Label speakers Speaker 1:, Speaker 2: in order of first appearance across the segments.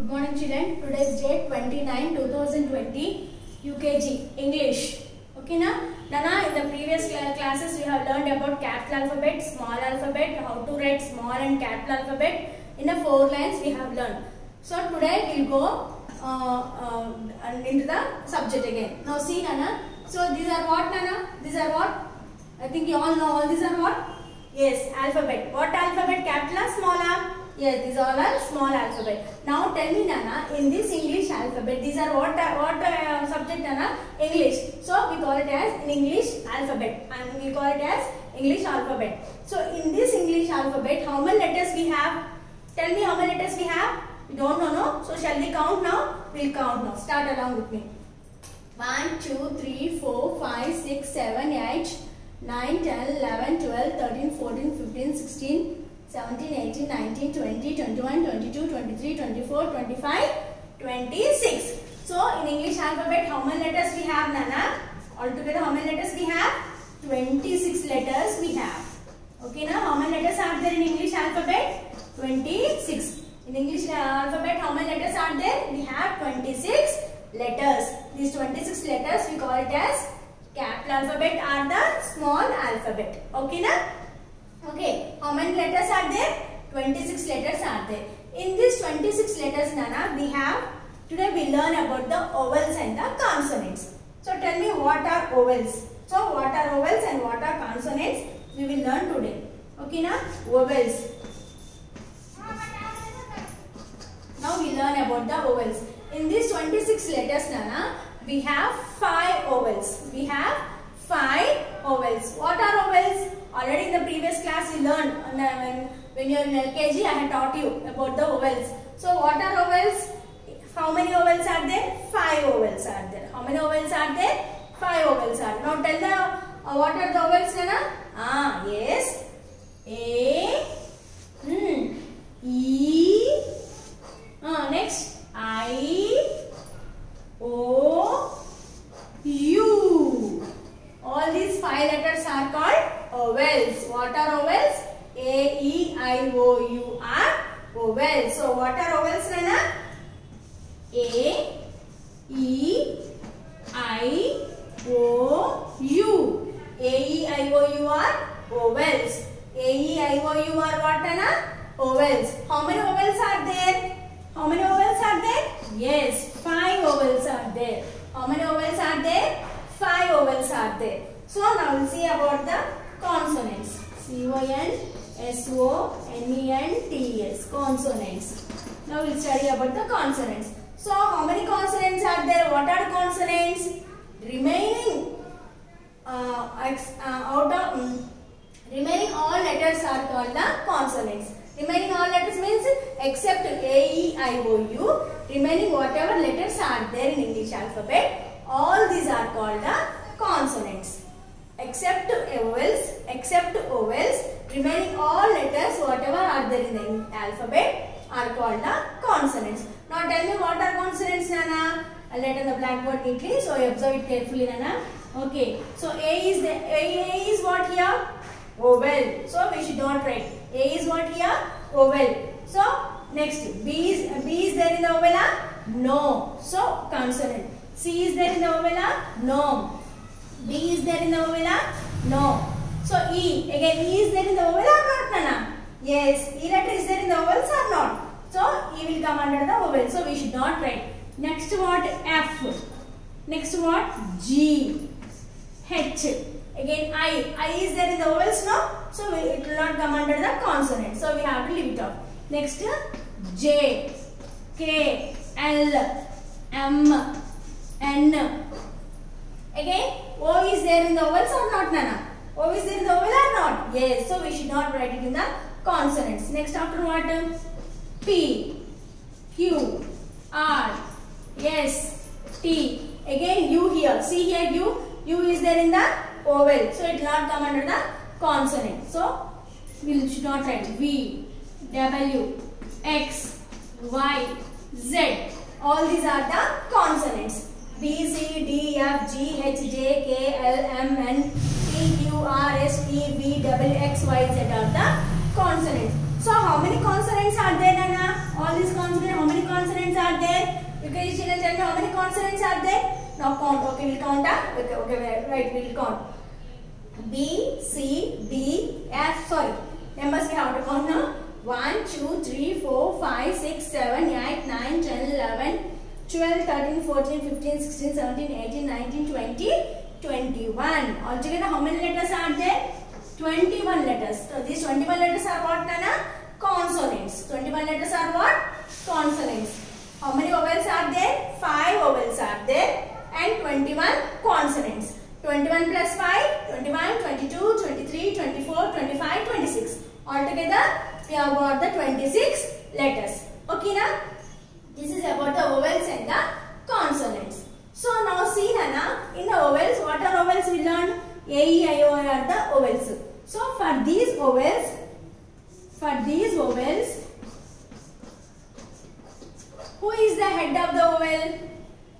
Speaker 1: Good morning children. Today is date 29, 2020, UKG, English. Okay na? Nana, in the previous classes we have learned about capital alphabet, small alphabet, how to write small and capital alphabet. In the 4 lines we have learned. So today we will go into the subject again. Now see Nana. So these are what Nana? These are what? I think you all know all these are what? Yes, alphabet. What alphabet? Capital or small or? Yes, these all are small alphabet. Now tell me Nana, in this English alphabet, these are what subject Nana? English. So we call it as English alphabet and we call it as English alphabet. So in this English alphabet, how many letters we have? Tell me how many letters we have? You don't know, no? So shall we count now? We'll count now. Start along with me. 1, 2, 3, 4, 5, 6, 7, 8, 9, 10, 11, 12, 13, 14, 15, 16, 17, 18, 19, 20, 21, 22, 23, 24, 25, 26. So in English alphabet, how many letters we have, Nana? Altogether, how many letters we have? 26 letters we have. Okay, now how many letters are there in English alphabet? 26. In English alphabet, how many letters are there? We have 26 letters. These 26 letters we call it as capital alphabet or the small alphabet. Okay, na? Okay, how many letters are there? 26 letters are there. In these 26 letters, Nana, we have, today we learn about the vowels and the consonants. So tell me what are vowels? So what are vowels and what are consonants? We will learn today. Okay, na? Vowels. Now we learn about the vowels. In these 26 letters, Nana, we have 5 vowels. We have 5 vowels. What are vowels? Already in the previous class you learned when you are in LKG, I had taught you about the vowels. So what are vowels? How many vowels are there? 5 vowels are there. How many vowels are there? 5 vowels are there. Now tell the what are the vowels, Nana? Yes. A, E, next I, O, U. All these 5 letters are called vowels. What are vowels? A, E, I, O, U are vowels. So what are vowels, Nana? A, E, I, O, U. A, E, I, O, U are vowels. A, E, I, O, U are what, Nana? Vowels. How many vowels are there? How many vowels are there? Yes, 5 vowels are there. How many vowels are there? 5 vowels are there. So now we'll see about the consonants. C-O-N-S-O-N-E-N-T-S. Consonants. Now we'll study about the consonants. So how many consonants are there? What are consonants? Remaining remaining all letters are called the consonants. Remaining all letters means except A, E, I, O, U. Remaining whatever letters are there in English alphabet, all these are called the consonants. Except vowels, remaining all letters whatever are there in the alphabet are called the consonants. Now tell me what are consonants, Nana? I'll write on the blackboard neatly, so you observe it carefully, Nana. Okay, so A is what here? Vowel. So we should not write. A is what here? Vowel. So next B is there in the vowel? No. So consonant. C is there in the vowel? No. D is there in the vowel? No. So E. Again E is there in the vowel or not, Nana? Yes. E letter is there in the vowels or not? So E will come under the vowel. So we should not write. Next what? F. Next what? G. H. Again I is there in the vowels, no? So it will not come under the consonant. So we have to leave it off. Next J, K, L, M, N. Again O is there in the vowels or not, Nana? O is there in the vowel or not? Yes. So we should not write it in the consonants. Next after what? P, Q, R, S, T. Again U here. See here U. U is there in the vowel. So it will not come under the consonant. So we should not write V, W, X, Y, Z. All these are the consonants. B, C, D, F, G, H, J, K, L, M, N, P, Q, R, S, T, V, W, X, Y, Z are the consonants. So how many consonants are there, Nana? All these consonants, how many consonants consonants are there? Now count. Okay, we'll count. Okay, right. We'll count. B, C, D, F. Sorry, numbers we have to count now. 1, 2, 3, 4, 5, 6, 7, 8, 9, 10, 11, 12, 13, 14, 15, 16, 17, 18, 19, 20, 21. Altogether, how many letters are there? 21 letters. So these 21 letters are what, Nana? Consonants. 21 letters are what? Consonants. How many vowels are there? 5 vowels are there and 21 consonants. 21 plus 5, 21, 22, 23, 24, 25, 26. Altogether, we have got the 26 letters. Okay, na? This is about the vowels and the consonants. So now see, Nana, in the vowels, what are vowels we learned? A, E, I, O are the vowels. So for these vowels, who is the head of the vowel?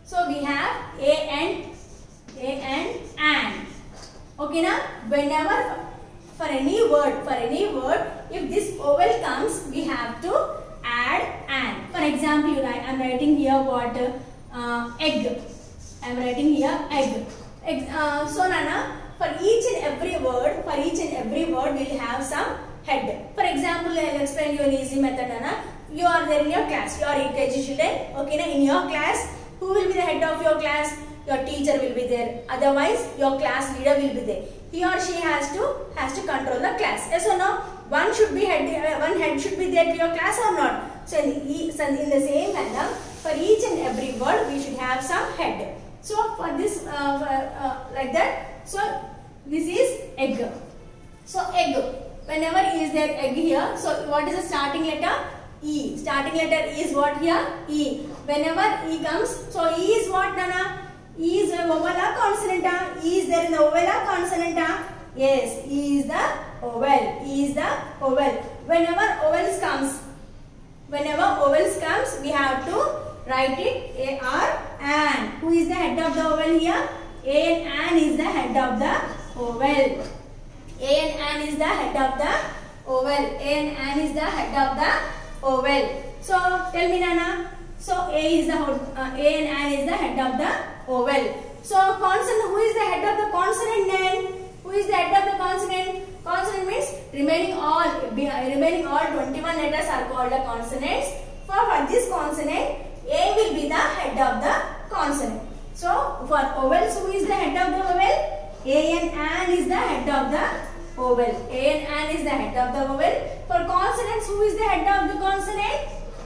Speaker 1: So we have A and an. Okay, na? Whenever for any word, if this vowel comes, we have to add an. For example, I am writing here what? Egg. I am writing here egg. So Nana, for each and every word, we'll have some head. For example, I will explain you an easy method, Nana. You are there in your class. You are EKG student. Okay, na? In your class, who will be the head of your class? Your teacher will be there. Otherwise, your class leader will be there. He or she has to control the class. Yes or no? One head should be there to your class or not? So in the same manner, for each and every word, we should have some head. So for this, like that. So this is egg. So egg. Whenever is there egg here, so what is the starting letter? E. Starting letter is what here? E. Whenever E comes, so E is what, Nana? E is a vowel or consonant? E is there in the vowel or consonant? Yes, E is the vowel. E is the vowel. Whenever vowels comes, we have to write it A, R, an. Who is the head of the vowel here? A and an is the head of the vowel. A and an is the head of the vowel. A and an is the head of the vowel. So tell me, Nana. So A and an is the head of the vowel. So consonant. Who is the head of the consonant then? Who is the head of the consonant? Consonant means remaining all 21 letters are called the consonants. For this consonant, A will be the head of the consonant. So for vowels, who is the head of the vowel? A and an is the head of the vowel. A and an is the head of the vowel. For consonants, who is the head of the consonant?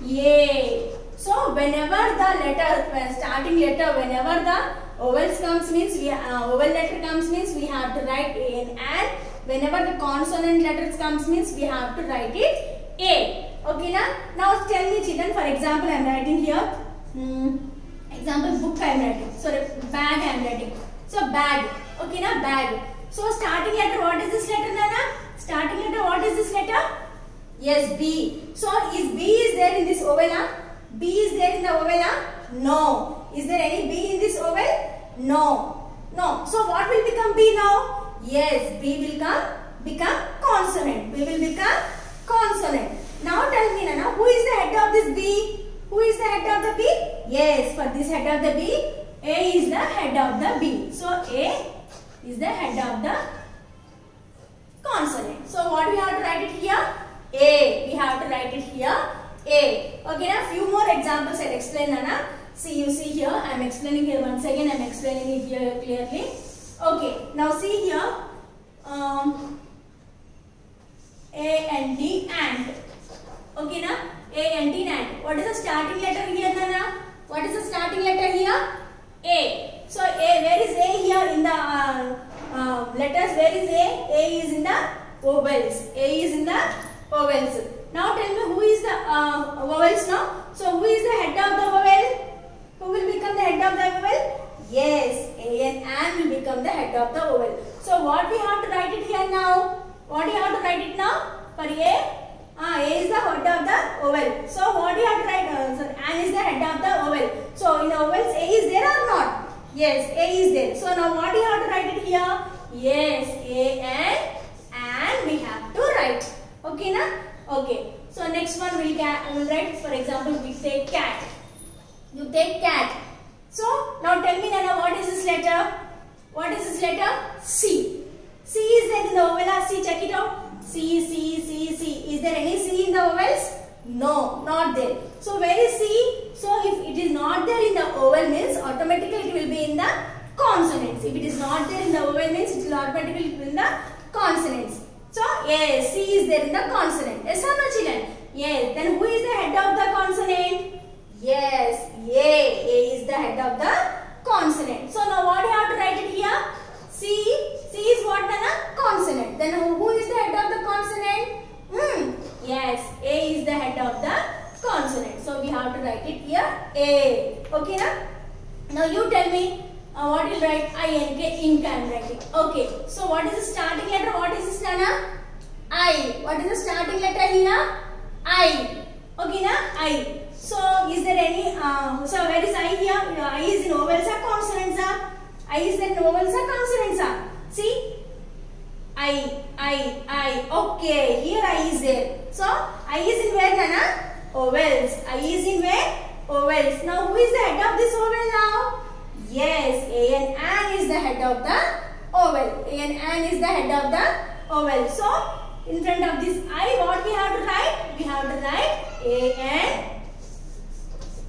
Speaker 1: A. So whenever the starting letter, whenever the vowels comes means vowel letter comes means we have to write A and an. Whenever the consonant letters comes means we have to write it A. Okay, now tell me, children. For example, I am writing here. Example, book I am writing. Sorry, bag I am writing. So bag. Okay, bag. So starting letter, what is this letter, Nana? Starting letter, what is this letter? Yes, B. So is B is there in this vowel? B is there in the vowel? No. Is there any B in this vowel? No. No. So what will become B now? Yes, B will become consonant. B will become consonant. Now tell me, Nana, who is the head of this B? Who is the head of the B? Yes, for this head of the B, A is the head of the B. So A is the head of the consonant. So what we have to write it here? A. We have to write it here. A. Okay, now few more examples I'll explain, Nana. See, you see here, I am explaining here once again. I am explaining it here clearly. Okay, now see here. A and D and. Okay, na? A and D and. What is the starting letter here, Nana? What is the starting letter here? A. So A, where is A here in the letters? Where is A? A is in the vowels. A is in the vowels. Now tell me, who is the vowels now? So who is the head of the vowel? Who will become the head of the vowel? Yes, A and an will become the head of the vowel. So what we have to write it here now? What do you have to write it now? For A? A is the head of the vowel. So what do you have to write? An is the head of the vowel. So in the vowels, A is there or not? Yes, A is there. So now what do you have to write it here? Yes, A and we have to write. Okay, na? Okay. So next one we'll write. For example, we take cat. You take cat. So now tell me, Nana, what is this letter? What is this letter? C. C is there in the vowel. C, check it out. C, C, C, C. Is there any C in the vowels? No, not there. So where is C? So if it is not there in the vowel means automatically it will be in the consonants. If it is not there in the vowel means it will automatically be in the consonants. So yes, C is there in the consonant. Yes or no, children? Yes. Then who is the head of the consonant? Yes, A is the head of the consonant. So now what do you have to write it here? C is what, Nana? Consonant. Then who is the head of the consonant? Yes, A is the head of the consonant. So we have to write it here A. Okay, na? Now you tell me what you write. I-N-K, ink I am writing. Okay. So what is the starting letter? What is this, Nana? I. What is the starting letter here? I. Okay, na? I. So is there any, so where is I here? I is in vowels or consonants? I is there in vowels or consonants? See? I. Okay, here I is there. So I is in where, Nana? Vowels. I is in where? Vowels. Now who is the head of this vowel now? Yes, A and An is the head of the vowel. A and An is the head of the vowel. So in front of this I, what we have to write? We have to write A and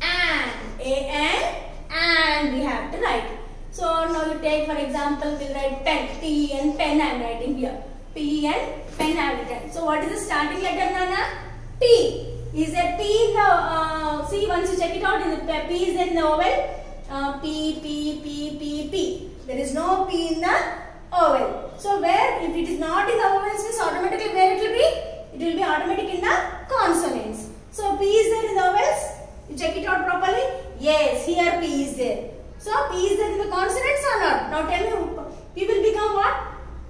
Speaker 1: An. A and we have to write. So now you take, for example, we'll write pen. P and pen I am writing here. P and pen I have written. So what is the starting letter, Nana? P. Is there P in the, see, once you check it out, P is there in the vowel? P. There is no P in the vowel. So where, if it is not in the vowels, means automatically where it will be? It will be automatic in the consonants. So P is there in the vowels? You check it out properly? Yes, here P is there. So P is there in the consonants or not? Now tell me, P will become what?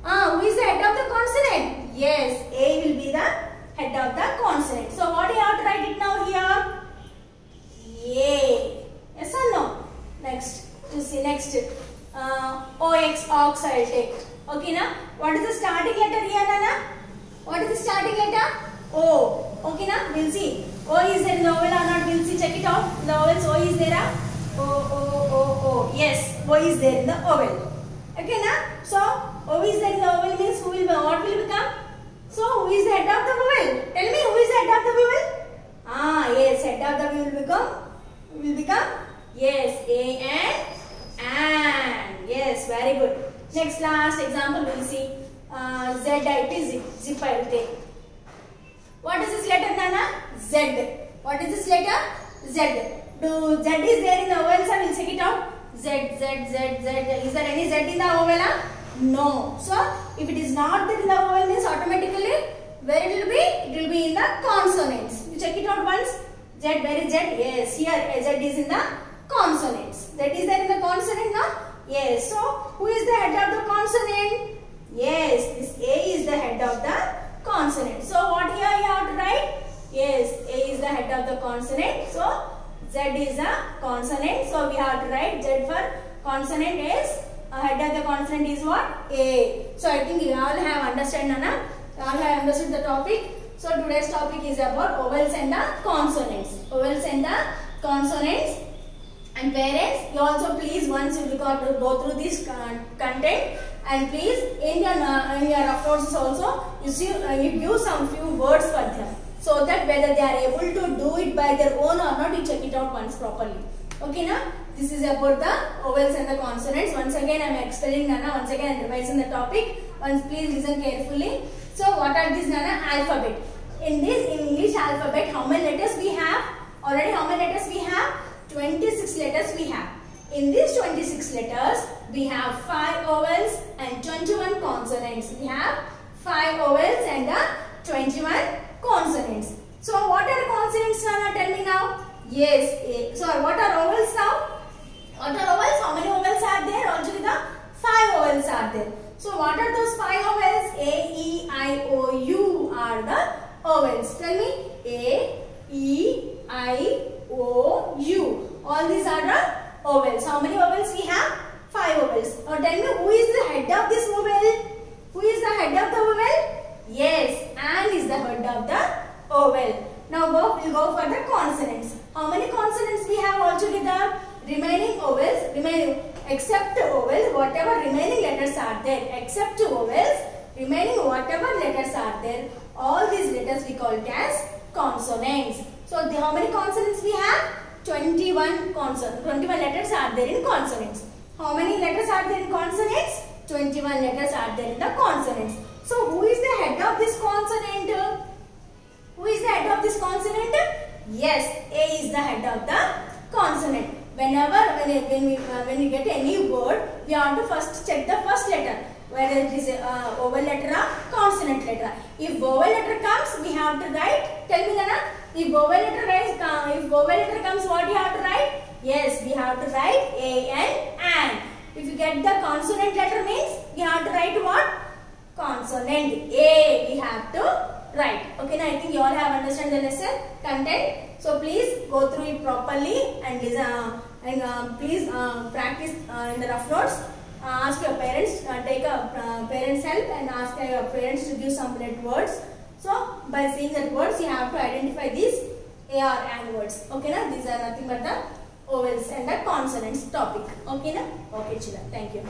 Speaker 1: Who is the head of the consonant? Yes, A will be the head of the consonant. So what do you have to write it now here? A. Yes or no? Next, you see next. OX, ox I will take. Okay, na? What is the starting letter here, Nana? What is the starting letter? O. Okay, na? We'll see. O is there in the vowel or not? We'll see. Check it out. The vowels O is there. O. Yes, O is there in the vowel. Okay, na? So O is there in the vowel means who will, what will become? So who is the head of the vowel? Tell me, who is the head of the vowel? Yes, head of the vowel will become yes, A and An. Yes, very good. Next, last example we'll see. Z-I-P, zip I will take. What is this letter, Nana? Z. What is this letter? Z. Z is there in the vowels, I will check it out. Z. Is there any Z in the vowel? No. So, if it is not there in the vowel means automatically, where it will be? It will be in the consonants. You check it out once. Z, where is Z? Yes, here Z is in the consonants. Z is there in the consonant now? Yes. So, who is the head of the consonant? Yes, this A is the head of the consonant. So, what here you have to write? Yes, A is the head of the consonant. So, Z is a consonant. So, we have to write Z for consonant is, head of the consonant is what? A. So, I think you all have understood, Nana. You all have understood the topic. So, today's topic is about vowels and the consonants. Vowels and the consonants. And parents, you also please once you go through this content, and please in your rough notes also you give some few words for them, so that whether they are able to do it by their own or not, you check it out once properly. Okay, na? This is about the vowels and the consonants. Once again I am explaining, Nana. Once again I am revising the topic. Once please listen carefully. So what are these, Nana? Alphabet. In this English alphabet, how many letters we have? Already how many letters we have? 26 letters we have. In these 26 letters, we have 5 vowels and 21 consonants. We have 5 vowels and 21 consonants. So, what are consonants, Nana? Tell me now. Yes. So, what are vowels now? What are vowels? How many vowels are there? Altogether, 5 vowels are there. So, what are those 5 vowels? A, E, I, O, U are the vowels. Tell me. A, E, I, O, U. All these are the vowels. How many vowels we have? 5 vowels. Now tell me, who is the head of this vowel? Who is the head of the vowel? Yes, An is the head of the vowel. Now we'll go for the consonants. How many consonants we have altogether? remaining vowels, except vowels, whatever remaining letters are there, except vowels, remaining whatever letters are there, all these letters we call it as consonants. So how many consonants we have? 21 letters are there in consonants. How many letters are there in consonants? 21 letters are there in the consonants. So who is the head of this consonant? Who is the head of this consonant? Yes, A is the head of the consonant. When we get any word, we have to first check the first letter, whether it is a vowel letter or consonant letter. If vowel letter comes, we have to write. Tell me, Nana. If vowel letter comes, what you have to write? Yes, we have to write A and. If you get the consonant letter means, we have to write what? Consonant A. We have to write. Okay, now I think you all have understood the lesson content. So please go through it properly and please practice in the rough notes. Ask your parents, take a parents' help and ask your parents to give some red words. So by seeing that words, you have to identify these AR and words. Okay, na? These are nothing but the vowels and the consonants topic. Okay, na? Okay, children. Thank you.